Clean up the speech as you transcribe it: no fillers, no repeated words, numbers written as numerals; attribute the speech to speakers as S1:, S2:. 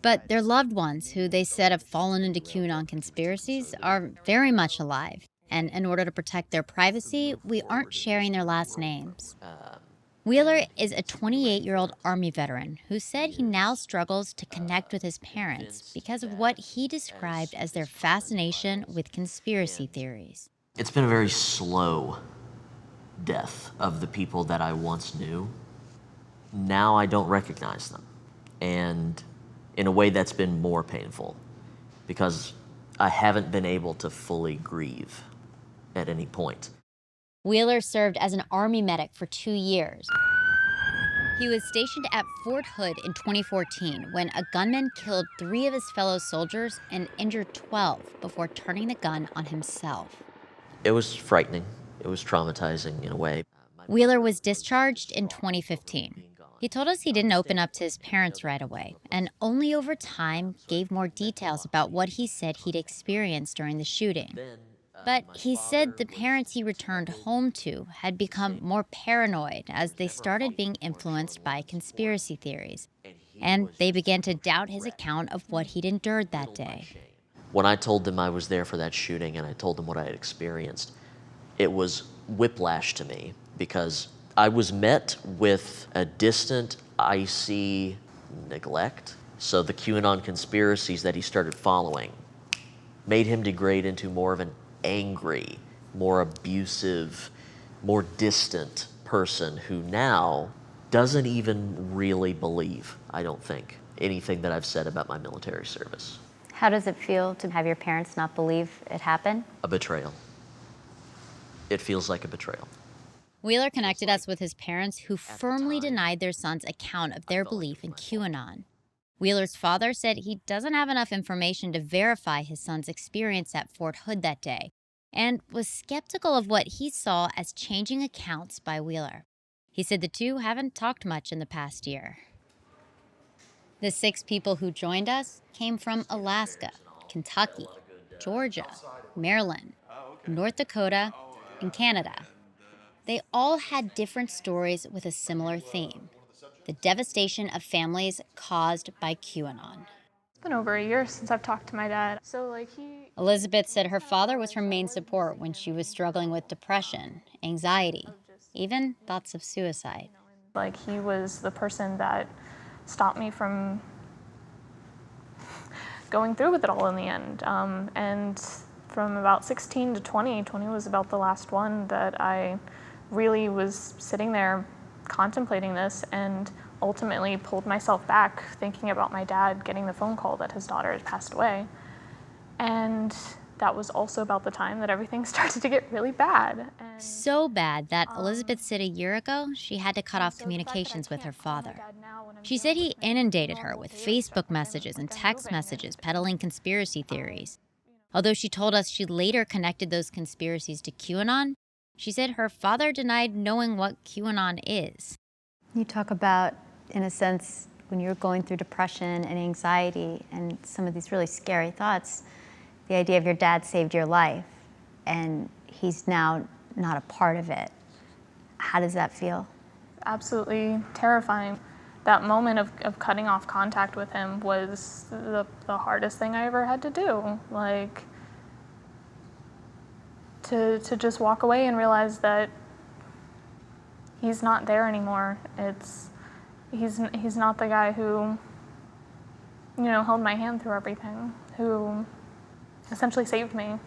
S1: But their loved ones, who they said have fallen into QAnon conspiracies, are very much alive. And in order to protect their privacy, we aren't sharing their last names. Wheeler is a 28-year-old Army veteran who said he now struggles to connect with his parents because of what he described as their fascination with conspiracy theories.
S2: It's been a very slow death of the people that I once knew. Now I don't recognize them. And in a way that's been more painful because I haven't been able to fully grieve at any point.
S1: Wheeler served as an Army medic for 2 years. He was stationed at Fort Hood in 2014 when a gunman killed 3 of his fellow soldiers and injured 12 before turning the gun on himself.
S2: It was frightening. It was traumatizing in a way.
S1: Wheeler was discharged in 2015. He told us he didn't open up to his parents right away, and only over time gave more details about what he said he'd experienced during the shooting. But he said the parents he returned home to had become more paranoid as they started being influenced by conspiracy theories, and they began to doubt his account of what he'd endured that day.
S2: When I told them I was there for that shooting and I told them what I had experienced, it was whiplash to me because I was met with a distant, icy neglect. So the QAnon conspiracies that he started following made him degrade into more of an angry, more abusive, more distant person who now doesn't even really believe, I don't think, anything that I've said about my military service.
S1: How does it feel to have your parents not believe it happened?
S2: A betrayal. It feels like a betrayal.
S1: Wheeler connected us with his parents who firmly denied their son's account of their belief in QAnon. Wheeler's father said he doesn't have enough information to verify his son's experience at Fort Hood that day and was skeptical of what he saw as changing accounts by Wheeler. He said the two haven't talked much in the past year. The 6 people who joined us came from Alaska, Kentucky, Georgia, Maryland, North Dakota, and Canada. They all had different stories with a similar theme: the devastation of families caused by QAnon.
S3: It's been over a year since I've talked to my dad.
S1: Elizabeth said her father was her main support when she was struggling with depression, anxiety, even thoughts of suicide.
S3: He was the person that stopped me from going through with it all in the end. And from about 16 to 20 was about the last one that I really was sitting there contemplating this and ultimately pulled myself back thinking about my dad getting the phone call that his daughter had passed away. And that was also about the time that everything started to get really bad.
S1: So bad that Elizabeth said a year ago she had to cut off communications with her father. She said he inundated her with Facebook messages and text messages peddling conspiracy theories. Although she told us she later connected those conspiracies to QAnon, she said her father denied knowing what QAnon is. You talk about, in a sense, when you're going through depression and anxiety and some of these really scary thoughts, the idea of your dad saved your life and he's now not a part of it. How does that feel?
S3: Absolutely terrifying. That moment of cutting off contact with him was the hardest thing I ever had to do. To just walk away and realize that he's not there anymore. He's not the guy who, held my hand through everything, who essentially saved me.